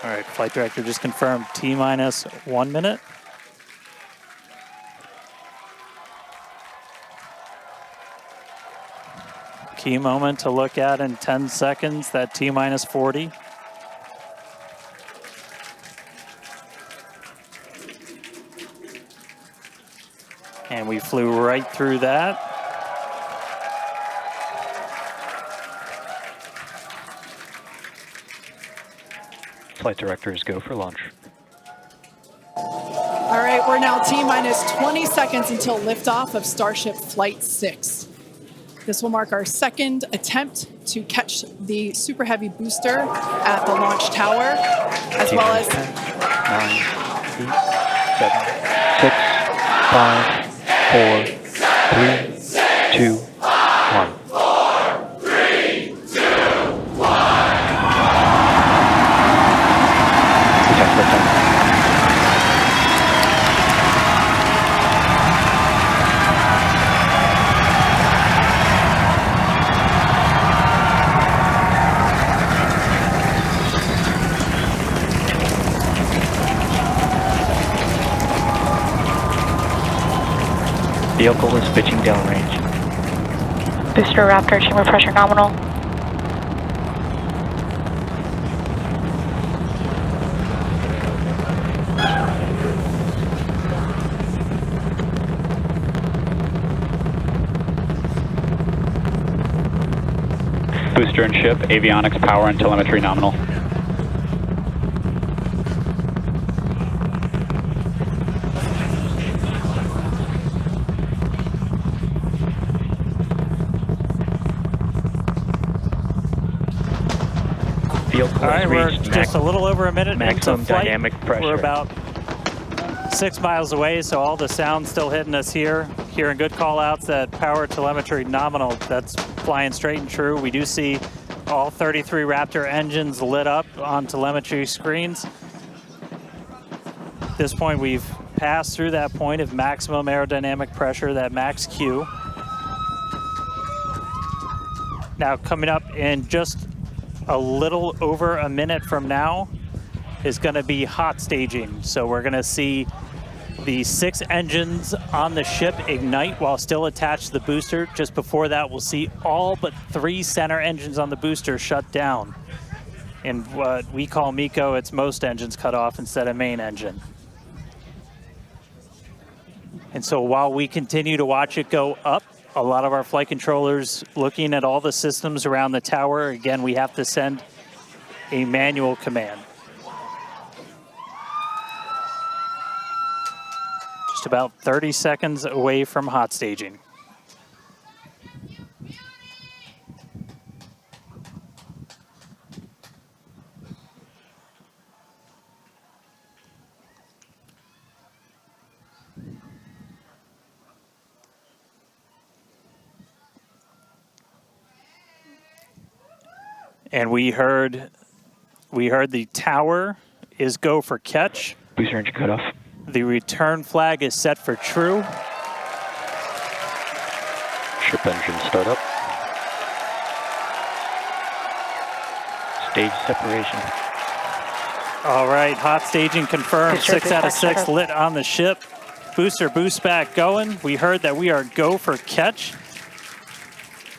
All right, flight director just confirmed T-minus 1 minute. Key moment to look at in 10 seconds, that T-minus 40. And we flew right through that. Flight directors go for launch. All right, we're now T-minus 20 seconds until liftoff of Starship Flight 6. This will mark our second attempt to catch the Super Heavy booster at the launch tower, as well as 10, 9, 8, 7, 6, 5, 4, 3, 2, 1. Vehicle is pitching downrange. Booster Raptor, chamber pressure nominal. Booster and ship, avionics, power, and telemetry nominal. All right, we're just a little over a minute maximum into flight. Dynamic pressure. We're about 6 miles away, so all the sound's still hitting us here. Hearing good call-outs that power telemetry nominal, that's flying straight and true. We do see all 33 Raptor engines lit up on telemetry screens. At this point, we've passed through that point of maximum aerodynamic pressure, that Max-Q. Now, coming up in just a little over a minute from now is going to be hot staging. So we're going to see the 6 engines on the ship ignite while still attached to the booster. Just before that, we'll see all but 3 center engines on the booster shut down. In what we call MECO, it's most engines cut off instead of main engine. And so while we continue to watch it go up, a lot of our flight controllers looking at all the systems around the tower. Again, we have to send a manual command. Just about 30 seconds away from hot staging. And we heard the tower is go for catch. Booster engine cut off. The return flag is set for true. Ship engine start up. Stage separation. All right, hot staging confirmed. Booster 6 out of boost back 6 lit on the ship. Booster boost back going. We heard that we are go for catch.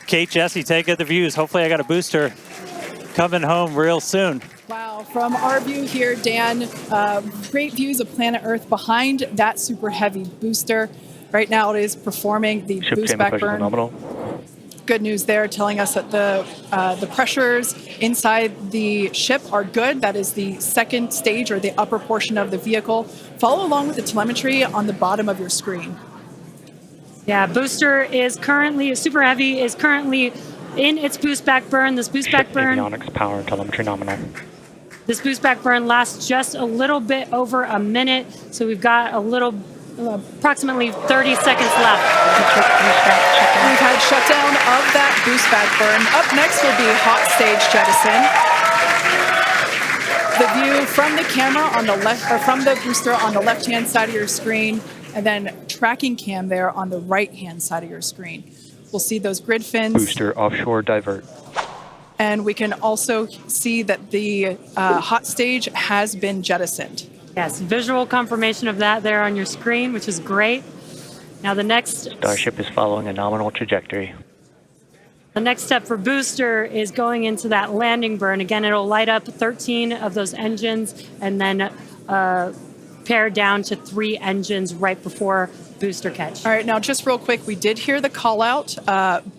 Kate, Jesse, take the views. Hopefully I got a booster coming home real soon. Wow, from our view here, Dan, great views of planet Earth behind that Super Heavy booster. Right now it is performing the Ship boost back burn. nominal. Good news there, telling us that the pressures inside the ship are good. That is the second stage, or the upper portion of the vehicle. Follow along with the telemetry on the bottom of your screen. Yeah, booster is currently, Super Heavy is currently in its boost back burn. This boost back burn, Avionics, power, and telemetry nominal. this boost back burn lasts just a little bit over a minute. So we've got a little, approximately 30 seconds left. We've had shutdown of that boost back burn. Up next will be hot stage jettison. The view from the camera on the left, or from the booster on the left-hand side of your screen, and then tracking cam there on the right-hand side of your screen. We'll see those grid fins. Booster offshore divert. And we can also see that the hot stage has been jettisoned. Yes, visual confirmation of that there on your screen, which is great. Now the next Starship is following a nominal trajectory. The next step for booster is going into that landing burn. Again, it'll light up 13 of those engines and then pare down to 3 engines right before booster catch. All right, now just real quick, we did hear the call out,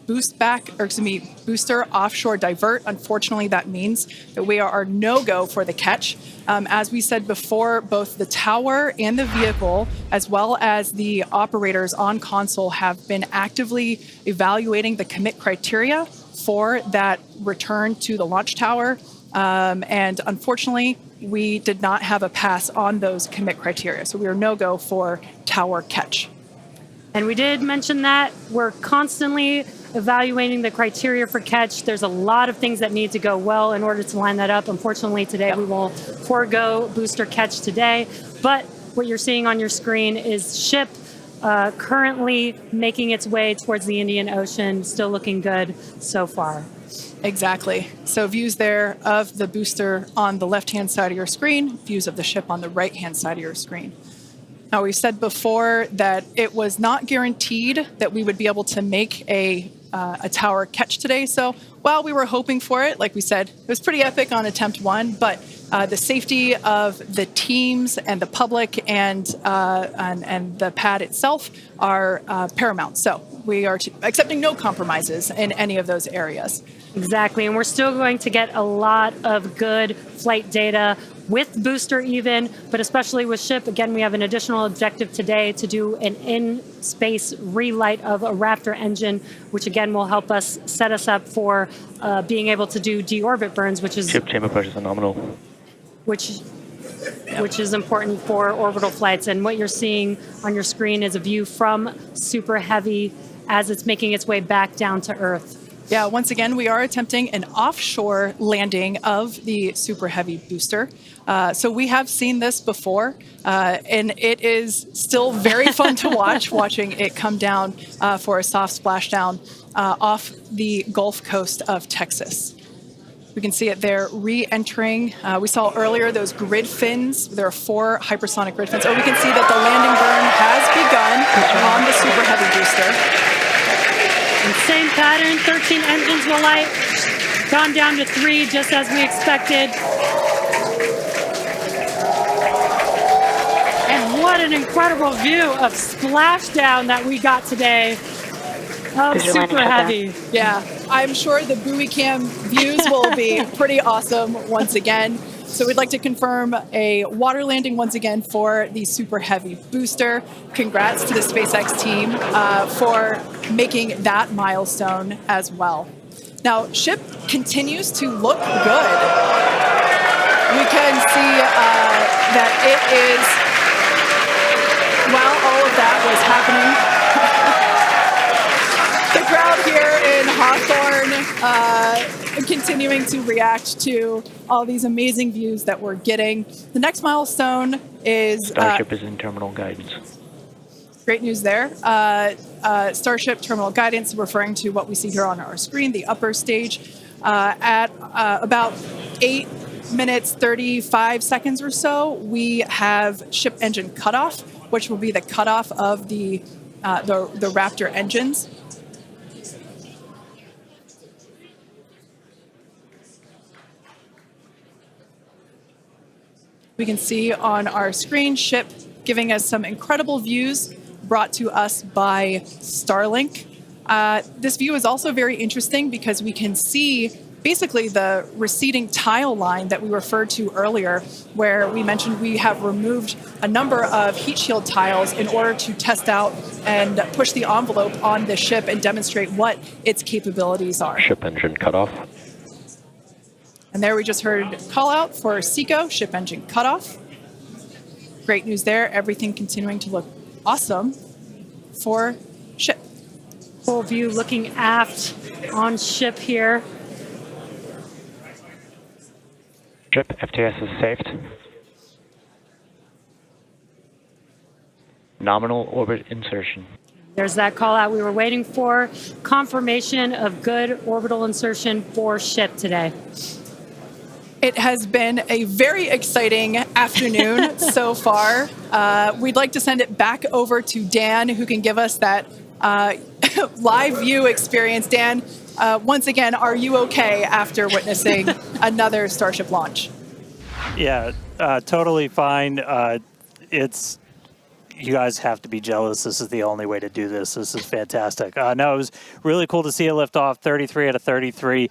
booster offshore divert. Unfortunately, that means that we are no-go for the catch. As we said before, both the tower and the vehicle, as well as the operators on console, have been actively evaluating the commit criteria for that return to the launch tower. And unfortunately, we did not have a pass on those commit criteria. So we are no-go for tower catch. And we did mention that we're constantly evaluating the criteria for catch. There's a lot of things that need to go well in order to line that up. Unfortunately, today we will forego booster catch today. But what you're seeing on your screen is ship currently making its way towards the Indian Ocean, still looking good so far. Exactly. So views there of the booster on the left-hand side of your screen, views of the ship on the right-hand side of your screen. Now, we said before that it was not guaranteed that we would be able to make a tower catch today. So while we were hoping for it, like we said, it was pretty epic on attempt 1, but the safety of the teams and the public and the pad itself are paramount. So we are accepting no compromises in any of those areas. Exactly, and we're still going to get a lot of good flight data with booster even, but especially with ship. Again, we have an additional objective today to do an in-space relight of a Raptor engine, which again will help us set us up for being able to do deorbit burns, which is Ship chamber pressure is nominal. which is important for orbital flights. And what you're seeing on your screen is a view from Super Heavy as it's making its way back down to Earth. Yeah, once again, we are attempting an offshore landing of the Super Heavy booster. So we have seen this before, and it is still very fun to watch, watching it come down for a soft splashdown off the Gulf Coast of Texas. We can see it there re-entering. We saw earlier those grid fins. There are 4 hypersonic grid fins. Oh, we can see that the landing burn has begun on the Super Heavy booster. And same pattern, 13 engines will light, gone down to 3 just as we expected. And what an incredible view of splashdown that we got today of Super Heavy. Yeah, I'm sure the buoy cam views will be pretty awesome once again. So we'd like to confirm a water landing once again for the Super Heavy booster. Congrats to the SpaceX team for making that milestone as well. Now, ship continues to look good. We can see that it is, while all of that was happening, the crowd here in Hawthorne continuing to react to all these amazing views that we're getting. The next milestone is... Starship is in terminal guidance. Great news there. Starship terminal guidance, referring to what we see here on our screen, the upper stage, at about 8 minutes, 35 seconds or so, we have ship engine cutoff, which will be the cutoff of the Raptor engines. We can see on our screen ship giving us some incredible views brought to us by Starlink. This view is also very interesting because we can see basically the receding tile line that we referred to earlier, where we mentioned we have removed a number of heat shield tiles in order to test out and push the envelope on the ship and demonstrate what its capabilities are. Ship engine cutoff. And there we just heard call out for SECO, ship engine cutoff. Great news there, everything continuing to look awesome for ship. Full view looking aft on ship here. Ship FTS is saved. Nominal orbit insertion. There's that call out we were waiting for. Confirmation of good orbital insertion for ship today. It has been a very exciting afternoon so far. We'd like to send it back over to Dan, who can give us that live view experience. Dan, once again, are you okay after witnessing another Starship launch? Yeah, totally fine. You guys have to be jealous. This is the only way to do this. This is fantastic. No, it was really cool to see it lift off 33 out of 33.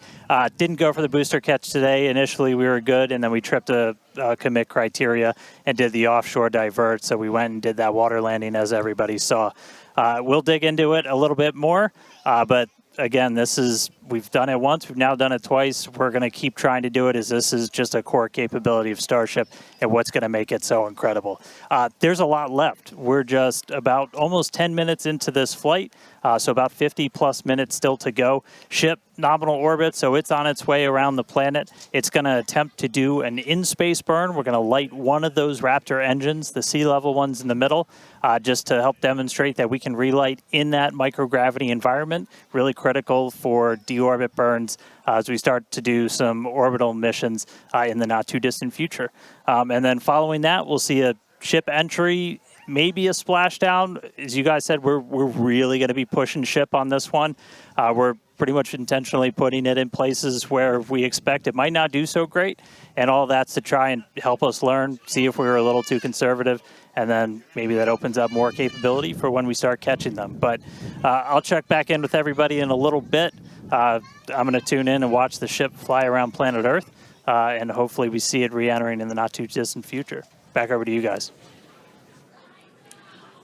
Didn't go for the booster catch today. Initially, we were good, and then we tripped a commit criteria and did the offshore divert. So we went and did that water landing, as everybody saw. We'll dig into it a little bit more, but again, we've done it once, we've now done it twice. We're going to keep trying to do it, as this is just a core capability of Starship and what's going to make it so incredible. There's a lot left. We're just about almost 10 minutes into this flight, so about 50 plus minutes still to go. Ship nominal orbit, so it's on its way around the planet. It's going to attempt to do an in-space burn. We're going to light one of those Raptor engines, the sea level ones in the middle, just to help demonstrate that we can relight in that microgravity environment. Really critical for deorbit burns as we start to do some orbital missions in the not too distant future. And then following that, we'll see a ship entry, maybe a splashdown. As you guys said, we're really going to be pushing ship on this one. We're pretty much intentionally putting it in places where we expect it might not do so great, and all that's to try and help us learn, see if we were a little too conservative, and then maybe that opens up more capability for when we start catching them. But I'll check back in with everybody in a little bit. I'm going to tune in and watch the ship fly around planet Earth, and hopefully we see it re-entering in the not too distant future. Back over to you guys.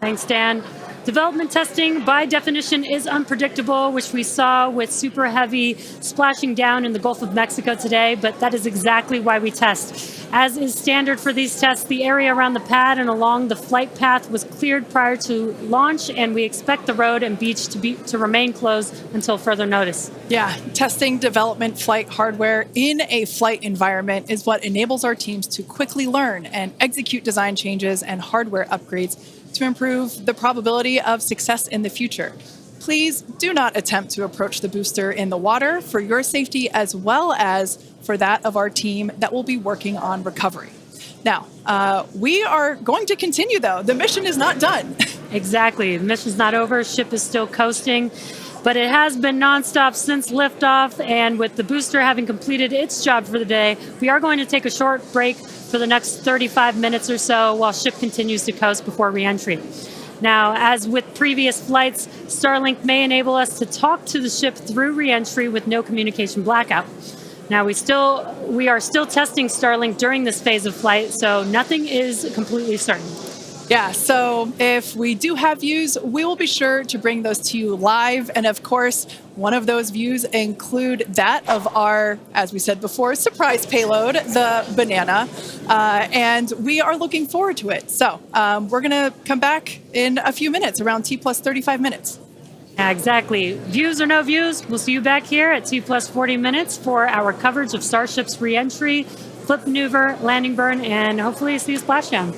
Thanks, Dan. Development testing, by definition, is unpredictable, which we saw with Super Heavy splashing down in the Gulf of Mexico today, but that is exactly why we test. As is standard for these tests, the area around the pad and along the flight path was cleared prior to launch, and we expect the road and beach to remain closed until further notice. Yeah, testing development flight hardware in a flight environment is what enables our teams to quickly learn and execute design changes and hardware upgrades to improve the probability of success in the future. Please do not attempt to approach the booster in the water for your safety as well as for that of our team that will be working on recovery. Now, we are going to continue, though. The mission is not done. Exactly. The mission's not over. Ship is still coasting. But it has been nonstop since liftoff, and with the booster having completed its job for the day, we are going to take a short break for the next 35 minutes or so while ship continues to coast before re-entry. Now, as with previous flights, Starlink may enable us to talk to the ship through re-entry with no communication blackout. Now, we are still testing Starlink during this phase of flight, so nothing is completely certain. Yeah, so if we do have views, we will be sure to bring those to you live. And of course, one of those views include that of our, as we said before, surprise payload, the banana. And we are looking forward to it. So we're going to come back in a few minutes, around T plus 35 minutes. Exactly. Views or no views, we'll see you back here at T plus 40 minutes for our coverage of Starship's re-entry, flip maneuver, landing burn, and hopefully see a splashdown.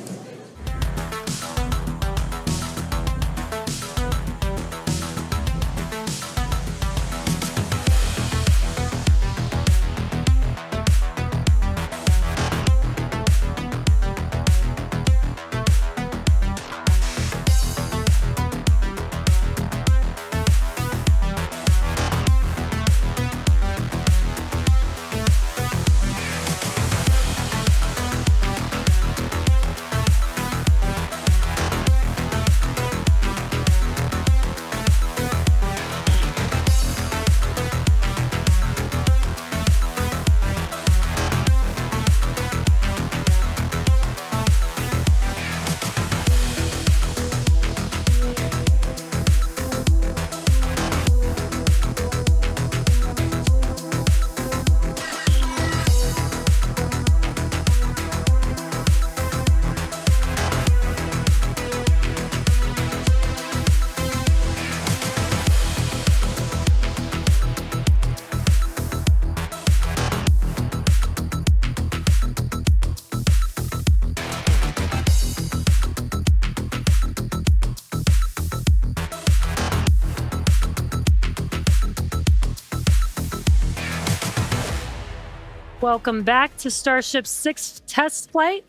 Welcome back to Starship's 6th test flight.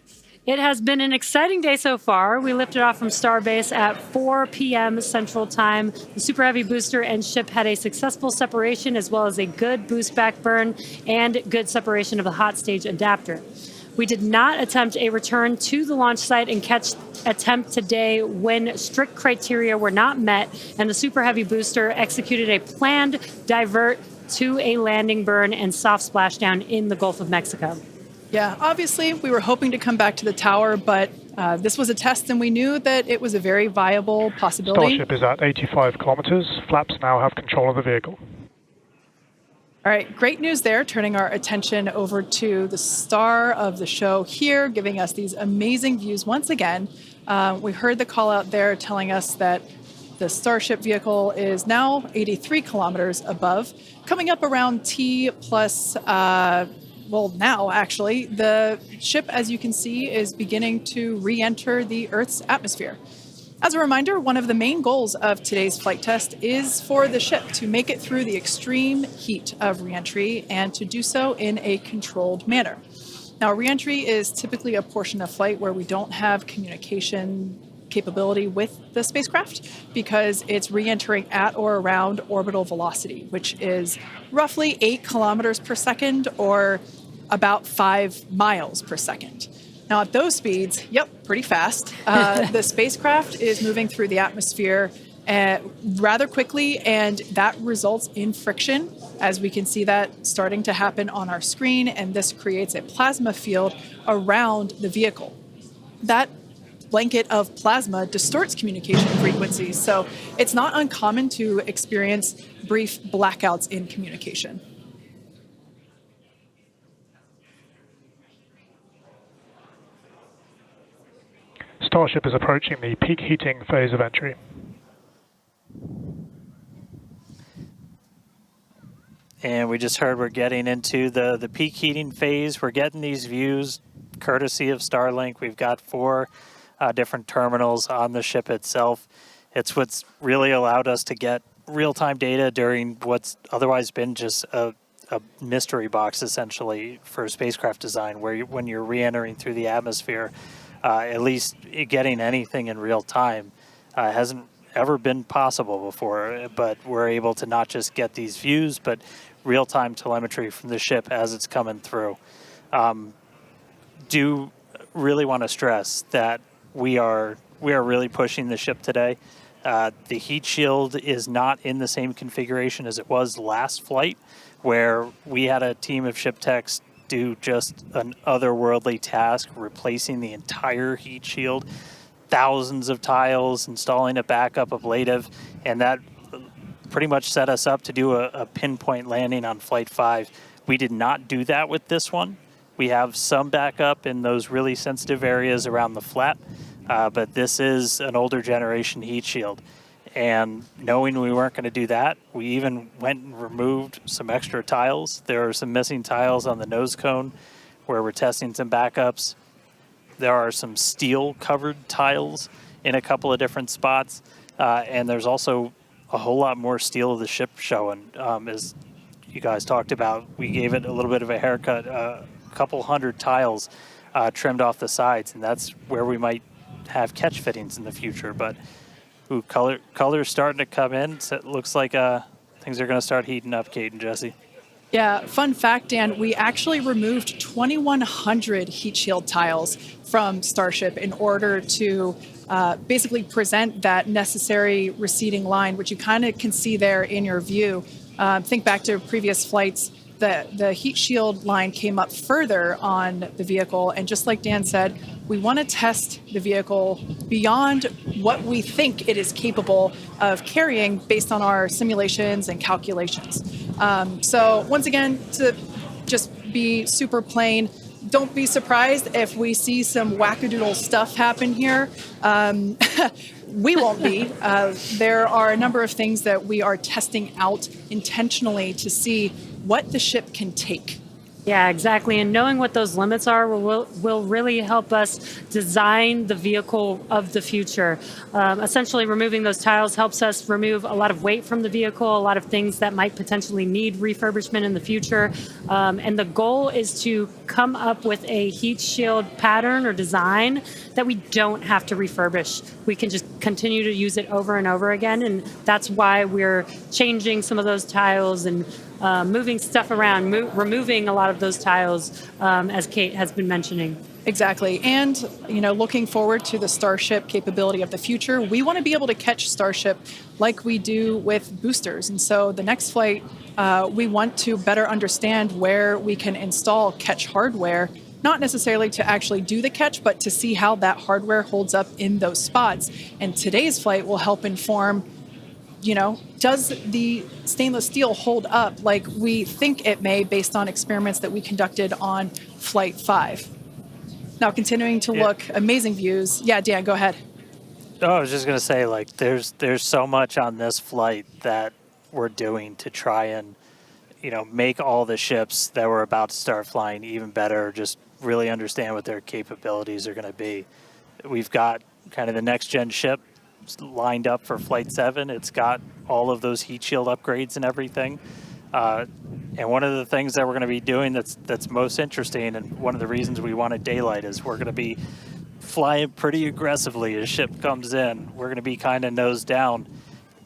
It has been an exciting day so far. We lifted off from Starbase at 4 p.m. Central Time. The Super Heavy booster and ship had a successful separation as well as a good boost back burn and good separation of the hot stage adapter. We did not attempt a return to the launch site and catch attempt today when strict criteria were not met and the Super Heavy booster executed a planned divert to a landing burn and soft splashdown in the Gulf of Mexico. Yeah, obviously we were hoping to come back to the tower, but this was a test and we knew that it was a very viable possibility. Starship is at 85 kilometers. Flaps now have control of the vehicle. All right, great news there, turning our attention over to the star of the show here, giving us these amazing views once again. We heard the call out there telling us that the Starship vehicle is now 83 kilometers above, coming up around T plus, well, now actually, the ship, as you can see, is beginning to re-enter the Earth's atmosphere. As a reminder, one of the main goals of today's flight test is for the ship to make it through the extreme heat of re-entry and to do so in a controlled manner. Now, re-entry is typically a portion of flight where we don't have communication capability with the spacecraft because it's re-entering at or around orbital velocity, which is roughly 8 kilometers per second or about 5 miles per second. Now, at those speeds, yep, pretty fast. The spacecraft is moving through the atmosphere rather quickly, and that results in friction, as we can see that starting to happen on our screen, and this creates a plasma field around the vehicle. That blanket of plasma distorts communication frequencies, so it's not uncommon to experience brief blackouts in communication. Starship is approaching the peak heating phase of entry. And we just heard we're getting into the peak heating phase. We're getting these views courtesy of Starlink. We've got 4 different terminals on the ship itself. It's what's really allowed us to get real-time data during what's otherwise been just a mystery box, essentially, for spacecraft design, where when you're re-entering through the atmosphere, at least getting anything in real time hasn't ever been possible before, but we're able to not just get these views, but real-time telemetry from the ship as it's coming through. Do really want to stress that we are really pushing the ship today. The heat shield is not in the same configuration as it was last flight, where we had a team of ship techs do just an otherworldly task, replacing the entire heat shield, thousands of tiles, installing a backup ablative, and that pretty much set us up to do a pinpoint landing on Flight 5. We did not do that with this one. We have some backup in those really sensitive areas around the flap, but this is an older generation heat shield. And knowing we weren't going to do that, we even went and removed some extra tiles. There are some missing tiles on the nose cone where we're testing some backups. There are some steel-covered tiles in a couple of different spots. And there's also a whole lot more steel of the ship showing. As you guys talked about, we gave it a little bit of a haircut, a couple hundred tiles trimmed off the sides, and that's where we might have catch fittings in the future. But ooh, color's starting to come in. So it looks like things are going to start heating up, Kate and Jesse. Yeah, fun fact, Dan, we actually removed 2,100 heat shield tiles from Starship in order to basically present that necessary receding line, which you kind of can see there in your view. Think back to previous flights. The heat shield line came up further on the vehicle, and just like Dan said, we want to test the vehicle beyond what we think it is capable of carrying based on our simulations and calculations. So once again, to just be super plain, don't be surprised if we see some wackadoodle stuff happen here. We won't be. There are a number of things that we are testing out intentionally to see what the ship can take. Yeah, exactly. And knowing what those limits are will really help us design the vehicle of the future. Essentially, removing those tiles helps us remove a lot of weight from the vehicle, a lot of things that might potentially need refurbishment in the future. And the goal is to come up with a heat shield pattern or design that we don't have to refurbish. We can just continue to use it over and over again. And that's why we're changing some of those tiles and moving stuff around, removing a lot of those tiles, as Kate has been mentioning. Exactly. And, looking forward to the Starship capability of the future, we want to be able to catch Starship like we do with boosters. And so the next flight, we want to better understand where we can install catch hardware, not necessarily to actually do the catch, but to see how that hardware holds up in those spots. And today's flight will help inform, does the stainless steel hold up like we think it may based on experiments that we conducted on Flight 5? Now, continuing to look, amazing views. Yeah, Dan, go ahead. Oh, I was just going to say, there's so much on this flight that we're doing to try and, make all the ships that we're about to start flying even better, just really understand what their capabilities are going to be. We've got kind of the next-gen ship lined up for Flight 7. It's got all of those heat shield upgrades and everything. And one of the things that we're going to be doing that's most interesting, and one of the reasons we wanted daylight, is we're going to be flying pretty aggressively as ship comes in. We're going to be kind of nose down.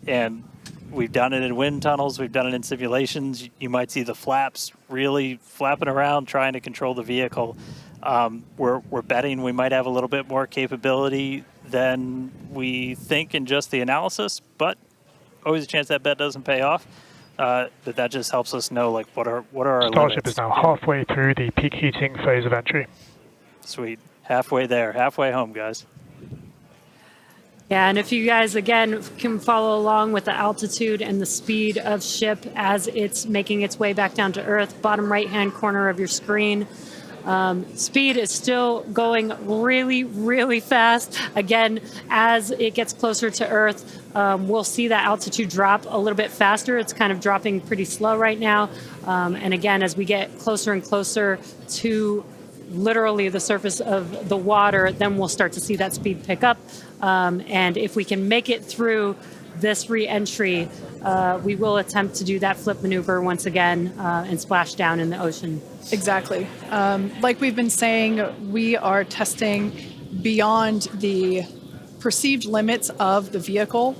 And we've done it in wind tunnels. We've done it in simulations. You might see the flaps really flapping around trying to control the vehicle. We're betting we might have a little bit more capability than we think in just the analysis, but always a chance that bet doesn't pay off. But that just helps us know what are our Starship limits. is now halfway through the peak heating phase of entry. Sweet. Halfway there. Halfway home, guys. Yeah, and if you guys, again, can follow along with the altitude and the speed of ship as it's making its way back down to Earth, bottom right-hand corner of your screen, speed is still going really, really fast. Again, as it gets closer to Earth, we'll see that altitude drop a little bit faster. It's kind of dropping pretty slow right now. And again, as we get closer and closer to literally the surface of the water, then we'll start to see that speed pick up. And if we can make it through this re-entry, we will attempt to do that flip maneuver once again and splash down in the ocean. Exactly. Like we've been saying, we are testing beyond the perceived limits of the vehicle.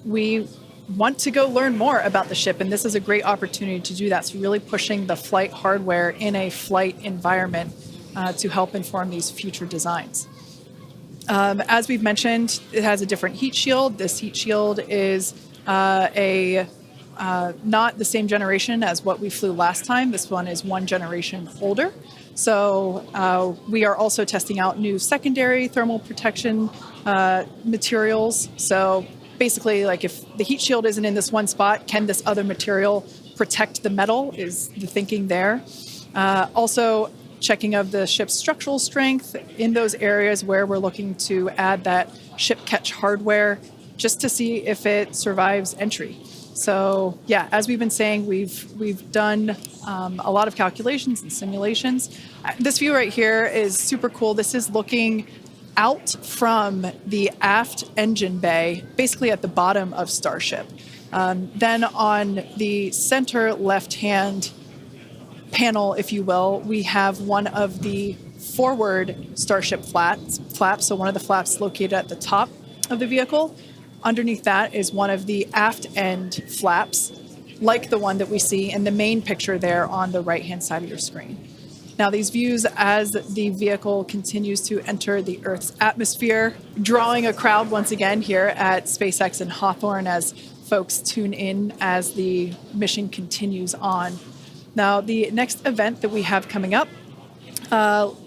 We want to go learn more about the ship, and this is a great opportunity to do that. So really pushing the flight hardware in a flight environment to help inform these future designs. As we've mentioned, it has a different heat shield. This heat shield is not the same generation as what we flew last time. This one is one generation older. So we are also testing out new secondary thermal protection materials. So basically, if the heat shield isn't in this one spot, can this other material protect the metal is the thinking there. Also, checking of the ship's structural strength in those areas where we're looking to add that ship catch hardware just to see if it survives entry. So yeah, as we've been saying, we've done a lot of calculations and simulations. This view right here is super cool. This is looking out from the aft engine bay, basically at the bottom of Starship. Then on the center left-hand panel, if you will, we have one of the forward Starship flaps, so one of the flaps located at the top of the vehicle. Underneath that is one of the aft end flaps, like the one that we see in the main picture there on the right-hand side of your screen. Now, these views as the vehicle continues to enter the Earth's atmosphere, drawing a crowd once again here at SpaceX and Hawthorne as folks tune in as the mission continues on. Now, the next event that we have coming up,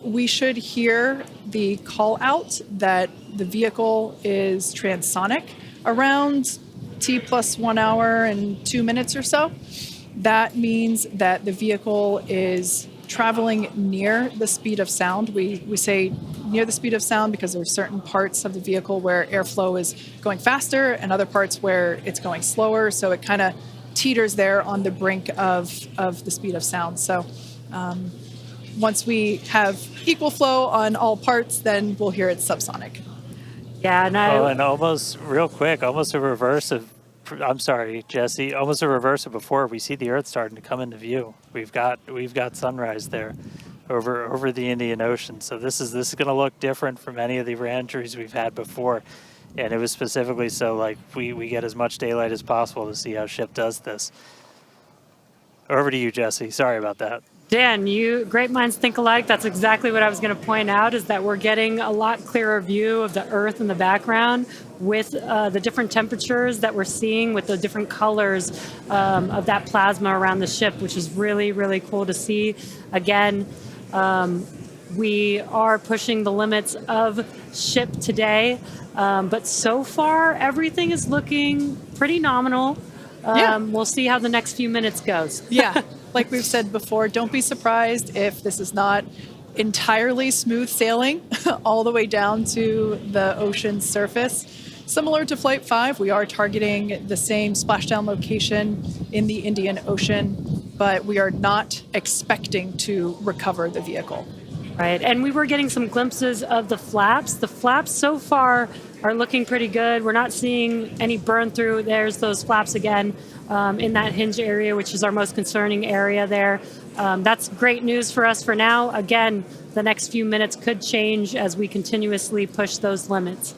we should hear the call out that the vehicle is transonic around T plus 1 hour and 2 minutes or so. That means that the vehicle is traveling near the speed of sound. We say near the speed of sound because there are certain parts of the vehicle where airflow is going faster and other parts where it's going slower. So it kind of teeters there on the brink of the speed of sound. So Once we have equal flow on all parts, then we'll hear it's subsonic. Yeah, and almost real quick, almost a reverse of, I'm sorry, Jesse, almost a reverse of before. We see the Earth starting to come into view. We've got sunrise there over the Indian Ocean. So this is going to look different from any of the re-entries we've had before. And it was specifically so like we get as much daylight as possible to see how ship does this. Over to you, Jesse. Sorry about that. Dan, great minds think alike. That's exactly what I was going to point out, is that we're getting a lot clearer view of the Earth in the background with the different temperatures that we're seeing, with the different colors of that plasma around the ship, which is really, really cool to see. Again, we are pushing the limits of ship today, but so far everything is looking pretty nominal. We'll see how the next few minutes goes. Yeah. Like we've said before, don't be surprised if this is not entirely smooth sailing all the way down to the ocean's surface. Similar to Flight 5, we are targeting the same splashdown location in the Indian Ocean, but we are not expecting to recover the vehicle. Right, and we were getting some glimpses of the flaps. The flaps so far are looking pretty good. We're not seeing any burn through. There's those flaps again in that hinge area, which is our most concerning area there. That's great news for us for now. Again, the next few minutes could change as we continuously push those limits.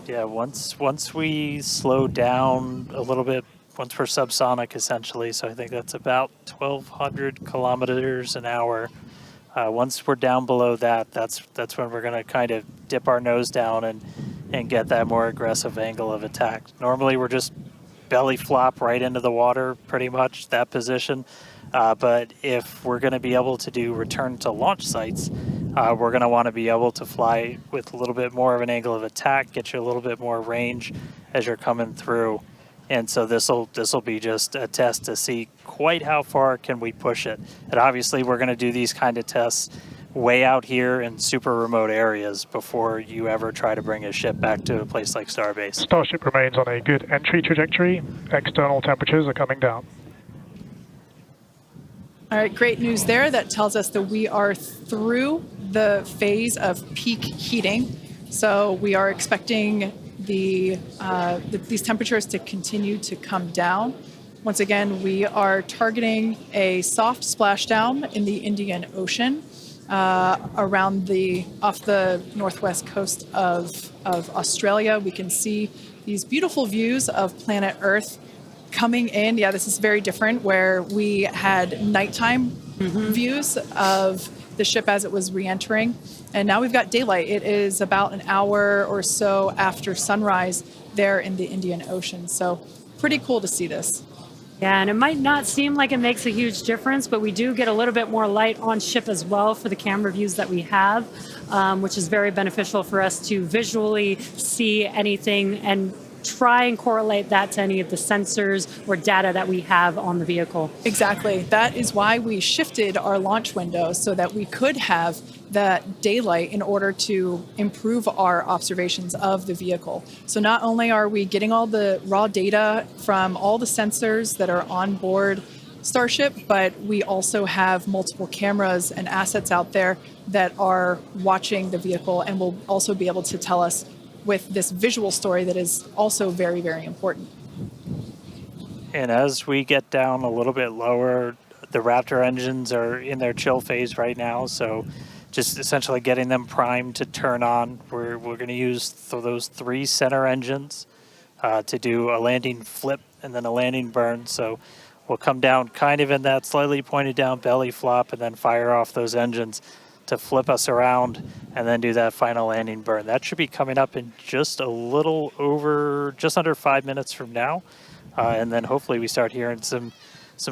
Yeah, once we slow down a little bit, once we're subsonic essentially, so I think that's about 1,200 kilometers an hour. Once we're down below that, that's when we're going to kind of dip our nose down and get that more aggressive angle of attack. Normally we're just belly flop right into the water, pretty much that position. But if we're going to be able to do return to launch sites, we're going to want to be able to fly with a little bit more of an angle of attack, get you a little bit more range as you're coming through. And so this will be just a test to see quite how far can we push it. And obviously we're going to do these kind of tests way out here in super remote areas before you ever try to bring a ship back to a place like Starbase. Starship remains on a good entry trajectory. External temperatures are coming down. All right, great news there. That tells us that we are through the phase of peak heating. So we are expecting these temperatures to continue to come down. Once again, we are targeting a soft splashdown in the Indian Ocean around off the northwest coast of Australia. We can see these beautiful views of planet Earth coming in. Yeah, this is very different, where we had nighttime views of the ship as it was re-entering. And now we've got daylight. It is about an hour or so after sunrise there in the Indian Ocean. So pretty cool to see this. Yeah, and it might not seem like it makes a huge difference, but we do get a little bit more light on ship as well for the camera views that we have, which is very beneficial for us to visually see anything and try and correlate that to any of the sensors or data that we have on the vehicle. Exactly. That is why we shifted our launch window so that we could have that daylight in order to improve our observations of the vehicle. So not only are we getting all the raw data from all the sensors that are on board Starship, but we also have multiple cameras and assets out there that are watching the vehicle and will also be able to tell us with this visual story that is also very, very important. And as we get down a little bit lower, the Raptor engines are in their chill phase right now, so just essentially getting them primed to turn on. We're going to use those 3 center engines to do a landing flip and then a landing burn. So we'll come down kind of in that slightly pointed down belly flop and then fire off those engines to flip us around and then do that final landing burn. That should be coming up in just under 5 minutes from now. And then hopefully we start hearing some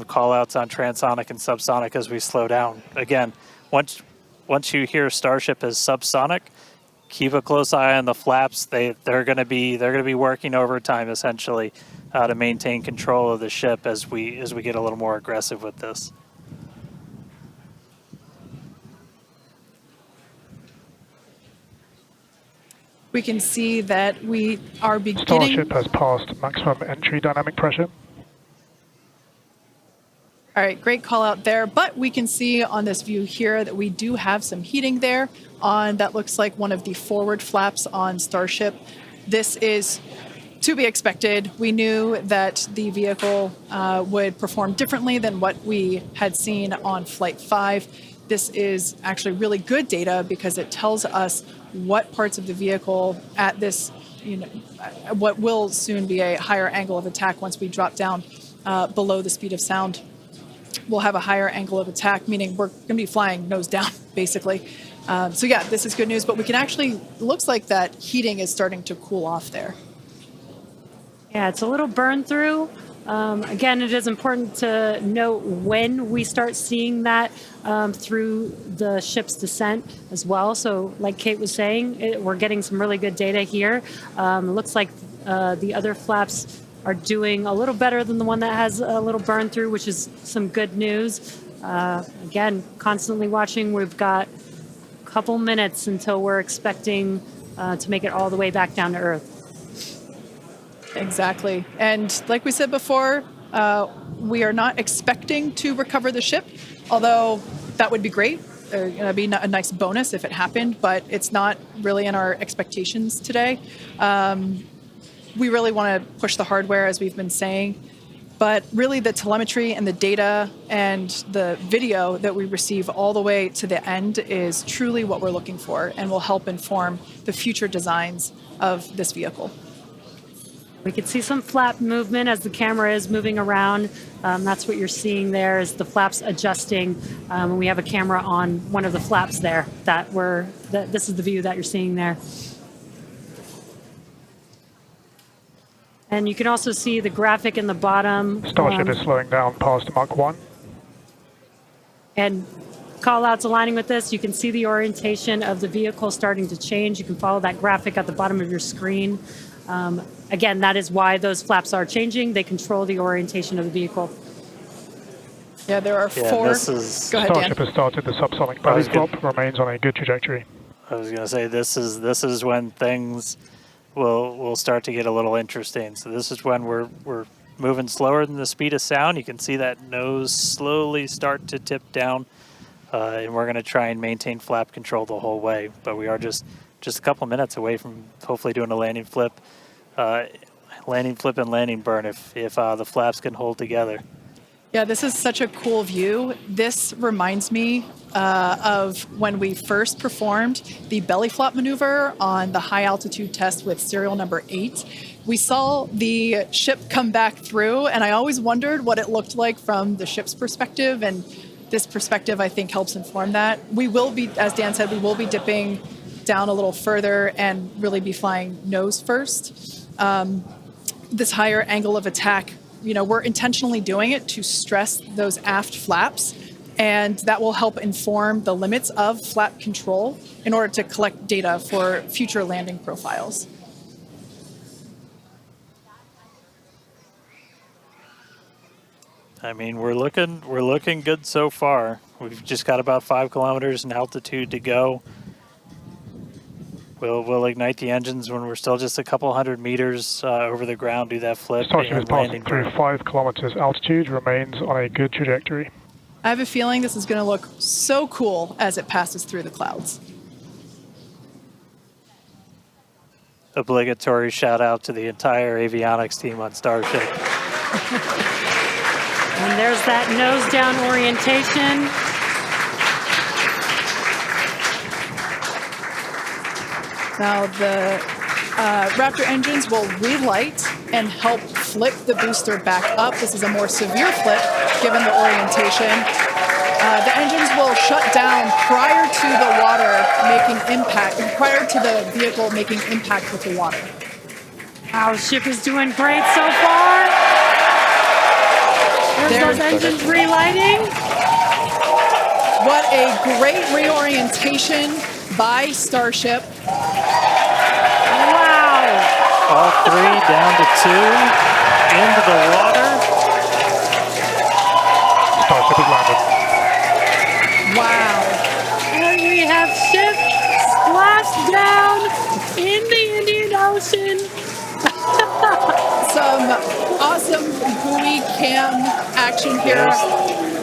call outs on transonic and subsonic as we slow down. Again, once you hear Starship as subsonic, keep a close eye on the flaps. They're going to be working overtime essentially to maintain control of the ship as we get a little more aggressive with this. We can see that we are beginning... Starship has passed maximum entry dynamic pressure. All All right, great call out there. But we can see on this view here that we do have some heating there on that looks like one of the forward flaps on Starship. This is to be expected. We knew that the vehicle would perform differently than what we had seen on Flight 5. This is actually really good data because it tells us what parts of the vehicle at this, what will soon be a higher angle of attack once we drop down below the speed of sound. We'll have a higher angle of attack, meaning we're going to be flying nose down, basically. So yeah, this is good news, but we can actually, looks like that heating is starting to cool off there. Yeah, it's a little burn through. Again, it is important to note when we start seeing that through the ship's descent as well. So like Kate was saying, we're getting some really good data here. It looks like the other flaps are doing a little better than the one that has a little burn through, which is some good news. Again, constantly watching. We've got a couple minutes until we're expecting to make it all the way back down to Earth. Exactly. And like we said before, we are not expecting to recover the ship, although that would be great. It would be a nice bonus if it happened, but it's not really in our expectations today. We really want to push the hardware, as we've been saying, but really the telemetry and the data and the video that we receive all the way to the end is truly what we're looking for and will help inform the future designs of this vehicle. We can see some flap movement as the camera is moving around. That's what you're seeing there is the flaps adjusting. We have a camera on one of the flaps there this is the view that you're seeing there. And you can also see the graphic in the bottom. Starship is slowing down past Mach 1. And call-outs aligning with this. You can see the orientation of the vehicle starting to change. You can follow that graphic at the bottom of your screen. Again, that is why those flaps are changing. They control the orientation of the vehicle. Yeah, there are four. This is, Go ahead, Dan. Starship has started the subsonic belly flop, remains on a good trajectory. I was going to say this is when things will start to get a little interesting. So this is when we're moving slower than the speed of sound. You can see that nose slowly start to tip down, and we're going to try and maintain flap control the whole way. But we are just a couple minutes away from hopefully doing a landing flip and landing burn if the flaps can hold together. Yeah, this is such a cool view. This reminds me of when we first performed the belly flop maneuver on the high altitude test with serial number 8. We saw the ship come back through, and I always wondered what it looked like from the ship's perspective, and this perspective, I think, helps inform that. We will be, as Dan said, we will be dipping down a little further and really be flying nose first. This higher angle of attack, we're intentionally doing it to stress those aft flaps, and that will help inform the limits of flap control in order to collect data for future landing profiles. I mean, we're looking good so far. We've just got about 5 kilometers in altitude to go. We'll ignite the engines when we're still just a couple hundred meters over the ground, do that flip. Starship is passing through 5 kilometers altitude, remains on a good trajectory. I have a feeling this is going to look so cool as it passes through the clouds. Obligatory shout out to the entire avionics team on Starship. And there's that nose down orientation. Now the Raptor engines will relight and help flip the booster back up. This is a more severe flip given the orientation. The engines will shut down prior to the water making impact, prior to the vehicle making impact with the water. Our ship is doing great so far. There's those engines relighting. What a great reorientation by Starship. Wow. All 3 down to 2 into the water. Starship has landed. Wow. And we have ship splashed down in the Indian Ocean. Some awesome buoy cam action here.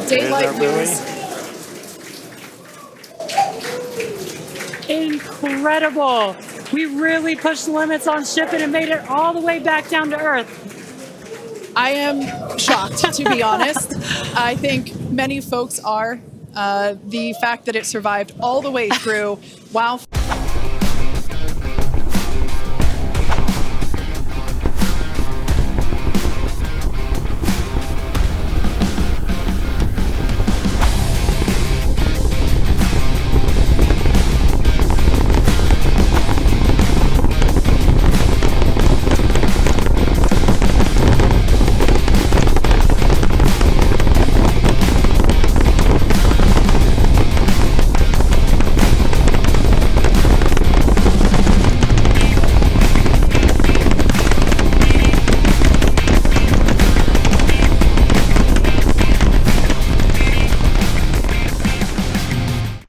daylight There's our lose. Incredible. We really pushed the limits on shipping and made it all the way back down to Earth. I am shocked, to be honest. I think many folks are. The fact that it survived all the way through while